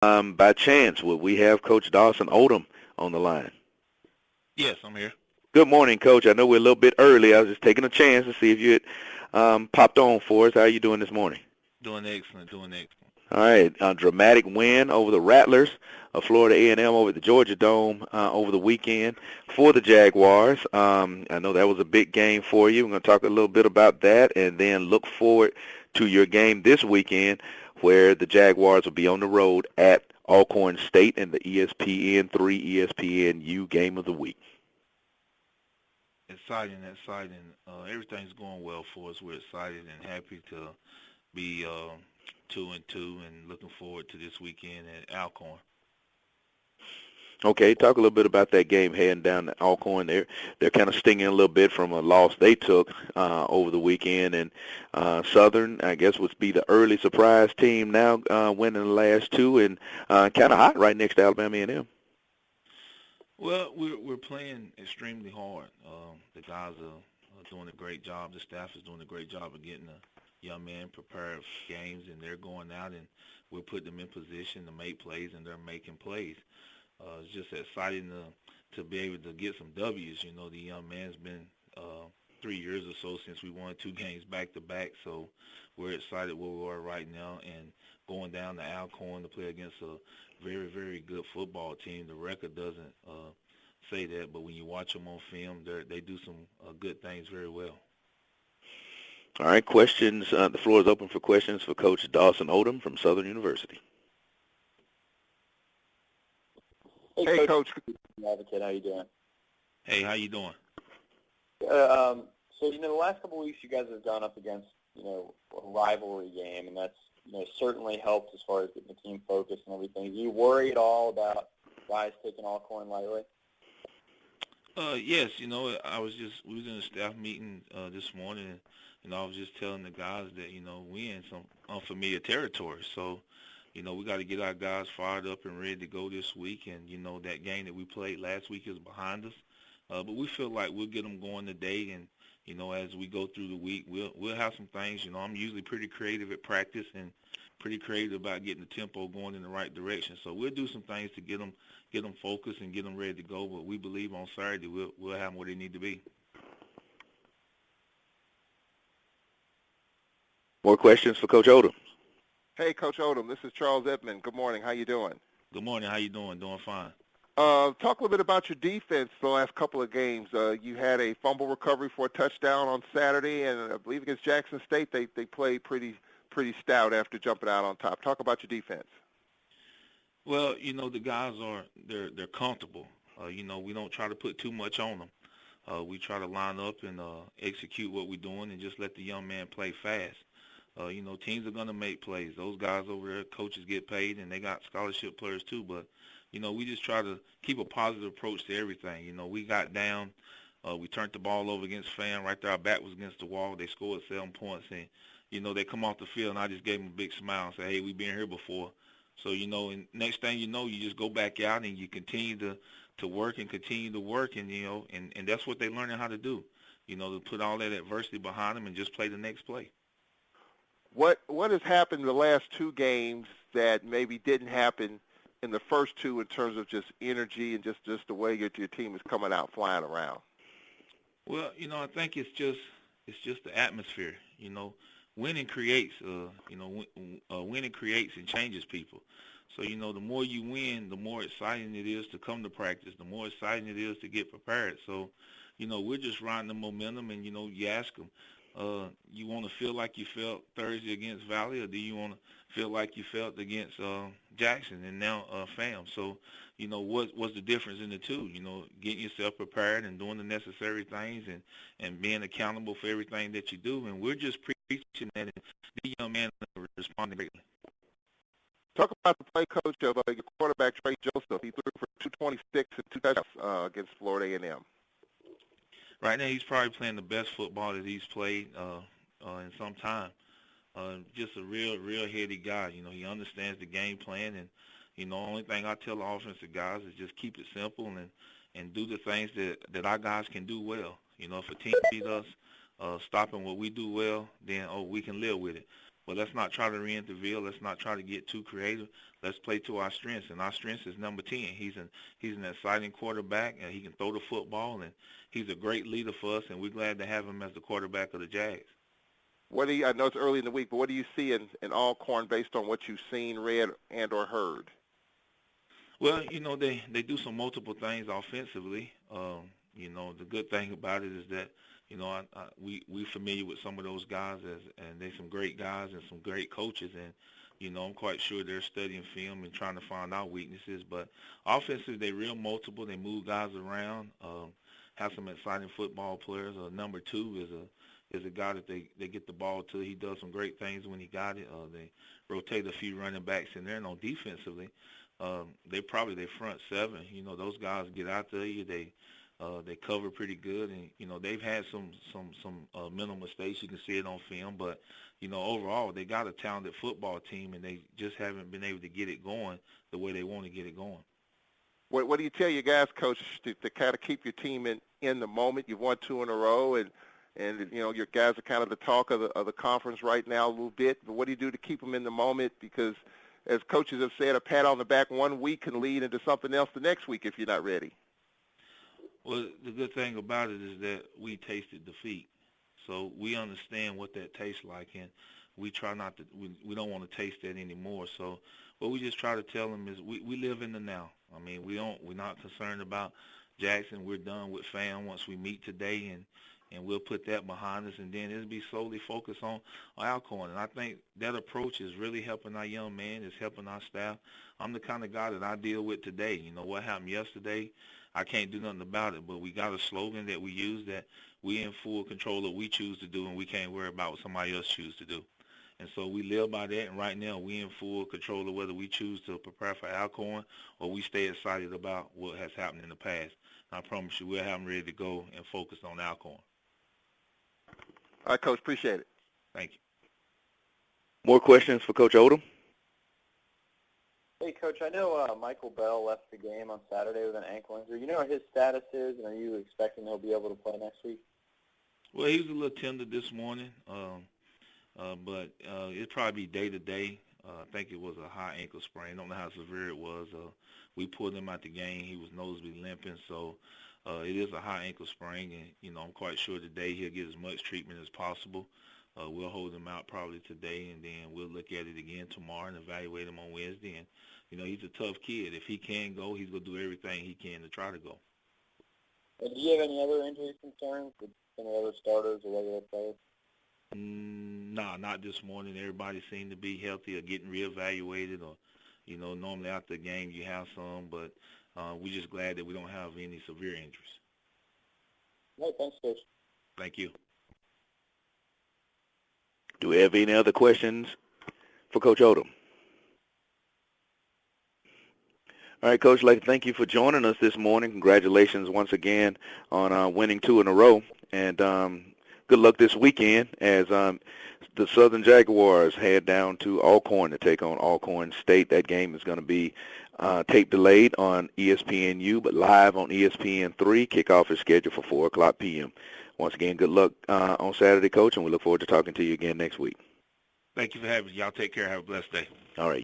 By chance, would we have Coach Dawson Odom on the line? Yes, I'm here. Good morning, Coach. I know we're a little bit early. I was just taking a chance to see if you had popped on for us. How are you doing this morning? Doing excellent, doing excellent. All right, a dramatic win over the Rattlers of Florida A&M over the Georgia Dome over the weekend for the Jaguars. I know that was a big game for you. We're going to talk a little bit about that and then look forward to your game this weekend where the Jaguars will be on the road at Alcorn State in the ESPN3 ESPNU Game of the Week. Exciting. Everything's going well for us. We're excited and happy to be 2-2 and looking forward to this weekend at Alcorn. Okay, talk a little bit about that game heading down to Alcorn. They're kind of stinging a little bit from a loss they took over the weekend, and Southern, I guess, would be the early surprise team now, winning the last two, and kind of hot right next to Alabama A&M. Well, we're playing extremely hard. The guys are doing a great job. The staff is doing a great job of getting the young men prepared for games, and they're going out and we're putting them in position to make plays, and they're making plays. It's just exciting to be able to get some W's. You know, the young man's been 3 years or so since we won 2 games back-to-back, so we're excited where we are right now and going down to Alcorn to play against a very, very good football team. The record doesn't say that, but when you watch them on film, they do some good things very well. All right, questions. The floor is open for questions for Coach Dawson Odom from Southern University. Hey, Coach. Advocate, how you doing? Hey, how you doing? So, the last couple of weeks you guys have gone up against, a rivalry game, and that's, certainly helped as far as getting the team focused and everything. Do you worry at all about guys taking Alcorn lightly? Yes, we was in a staff meeting this morning, and I was just telling the guys that, we in some unfamiliar territory. So, we got to get our guys fired up and ready to go this week. And, that game that we played last week is behind us. But we feel like we'll get them going today. And, as we go through the week, we'll have some things. I'm usually pretty creative at practice and pretty creative about getting the tempo going in the right direction. So we'll do some things to get them focused and get them ready to go. But we believe on Saturday we'll have them where they need to be. More questions for Coach Odom. Hey, Coach Odom, this is Charles Edmond. Good morning. How you doing? Good morning. How you doing? Doing fine. Talk a little bit about your defense the last couple of games. You had a fumble recovery for a touchdown on Saturday, and I believe against Jackson State they played pretty stout after jumping out on top. Talk about your defense. Well, the guys they're comfortable. We don't try to put too much on them. We try to line up and execute what we're doing and just let the young man play fast. Teams are going to make plays. Those guys over there, coaches get paid, and they got scholarship players too. But, we just try to keep a positive approach to everything. We got down. We turned the ball over against Fan right there. Our back was against the wall. They scored 7 points. And, they come off the field, and I just gave them a big smile and said, hey, we've been here before. So, and next thing you know, you just go back out and you continue to work and continue to work. And, and that's what they're learning how to do, to put all that adversity behind them and just play the next play. What has happened in the last 2 games that maybe didn't happen in the first 2 in terms of just energy and just the way your team is coming out flying around? Well, I think it's just the atmosphere. Winning creates, winning creates and changes people. So, the more you win, the more exciting it is to come to practice, the more exciting it is to get prepared. So, we're just riding the momentum and, you ask them, you want to feel like you felt Thursday against Valley, or do you want to feel like you felt against Jackson and now FAM? So, what's the difference in the two? Getting yourself prepared and doing the necessary things and being accountable for everything that you do. And we're just preaching that, and the young man responding greatly. Talk about the play, Coach, of your quarterback, Trey Joseph. He threw for 226 and 2 touchdowns against Florida A&M. Right now, he's probably playing the best football that he's played in some time. Just a real heady guy. He understands the game plan, and the only thing I tell the offensive guys is just keep it simple and do the things that our guys can do well. If a team beat us, stopping what we do well, then we can live with it. But let's not try to reinvent the wheel. Let's not try to get too creative. Let's play to our strengths, and our strengths is number 10. He's an exciting quarterback, and he can throw the football, and he's a great leader for us, and we're glad to have him as the quarterback of the Jags. I know it's early in the week, but what do you see in Alcorn based on what you've seen, read, and or heard? Well, they do some multiple things offensively. The good thing about it is that, we familiar with some of those guys, and they're some great guys and some great coaches, and, I'm quite sure they're studying film and trying to find out weaknesses. But offensively, they're real multiple. They move guys around, have some exciting football players. Number 2 is a guy that they get the ball to. He does some great things when he got it. They rotate a few running backs in there. And on defensively, they probably their front 7. Those guys get out there. They cover pretty good, and they've had some mental mistakes. You can see it on film, but overall they got a talented football team, and they just haven't been able to get it going the way they want to get it going. What do you tell your guys, Coach, to kind of keep your team in the moment? You've won 2 in a row, and your guys are kind of the talk of the conference right now a little bit. But what do you do to keep them in the moment? Because as coaches have said, a pat on the back one week can lead into something else the next week if you're not ready. Well, the good thing about it is that we tasted defeat, so we understand what that tastes like, and we try not to. We don't want to taste that anymore. So what we just try to tell them is we live in the now. I mean, we're not concerned about Jackson. We're done with fam once we meet today, and we'll put that behind us, and then it'll be solely focused on Alcorn. And I think that approach is really helping our young man. It's helping our staff. I'm the kind of guy that I deal with today. What happened yesterday, I can't do nothing about it, but we got a slogan that we use that we in full control of what we choose to do, and we can't worry about what somebody else chooses to do. And so we live by that, and right now we in full control of whether we choose to prepare for Alcorn or we stay excited about what has happened in the past. And I promise you we'll have them ready to go and focus on Alcorn. All right, Coach, appreciate it. Thank you. More questions for Coach Odom? Hey, Coach, I know Michael Bell left the game on Saturday with an ankle injury. You know what his status is, and are you expecting he'll be able to play next week? Well, he was a little tender this morning, but it'll probably be day-to-day. I think it was a high ankle sprain. I don't know how severe it was. We pulled him out the game. He was nosebleed limping, so it is a high ankle sprain, and, I'm quite sure today he'll get as much treatment as possible. We'll hold him out probably today, and then we'll look at it again tomorrow and evaluate him on Wednesday. And, he's a tough kid. If he can go, he's going to do everything he can to try to go. And do you have any other injury concerns with any other starters or regular players? No, not this morning. Everybody seemed to be healthy or getting reevaluated, or, normally after the game you have some, but we're just glad that we don't have any severe injuries. All right, thanks, Coach. Thank you. Do we have any other questions for Coach Odom? All right, Coach, I'd like to thank you for joining us this morning. Congratulations once again on winning 2 in a row. And good luck this weekend as the Southern Jaguars head down to Alcorn to take on Alcorn State. That game is going to be tape delayed on ESPNU, but live on ESPN3. Kickoff is scheduled for 4 o'clock p.m. Once again, good luck on Saturday, Coach, and we look forward to talking to you again next week. Thank you for having me. Y'all take care. Have a blessed day. All right.